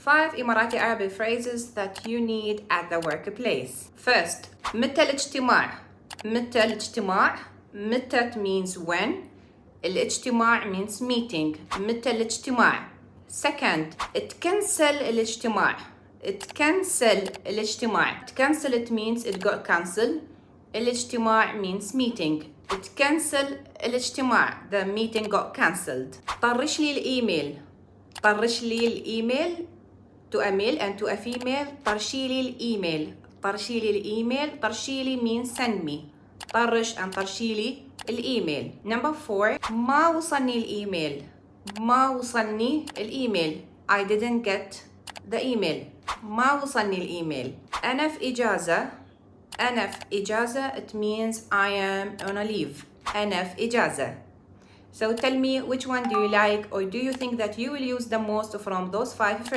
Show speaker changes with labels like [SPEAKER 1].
[SPEAKER 1] 5 Emirati Arabic phrases that you need at the workplace. First, متى الاجتماع. متى الاجتماع. متى means when. الاجتماع means meeting. متى الاجتماع. Second, اتكنسل الاجتماع. اتكنسل الاجتماع. Cancel it means it got cancelled. الاجتماع means meeting. اتكنسل الاجتماع. The meeting got cancelled. طرش لي الإيميل. طرش لي الإيميل. To a male and to a female. طرشي لي الإيميل. طرشي لي الإيميل. طرشي لي means send me. طرش and طرشي لي الإيميل. Number 4. ما وصلني الإيميل. ما وصلني الإيميل. I didn't get the email. ما وصلني الإيميل. أنا في إجازة. أنا في إجازة. It means I am on a leave. أنا في إجازة. So tell me which one do you like or do you think that you will use the most from those 5 phrases.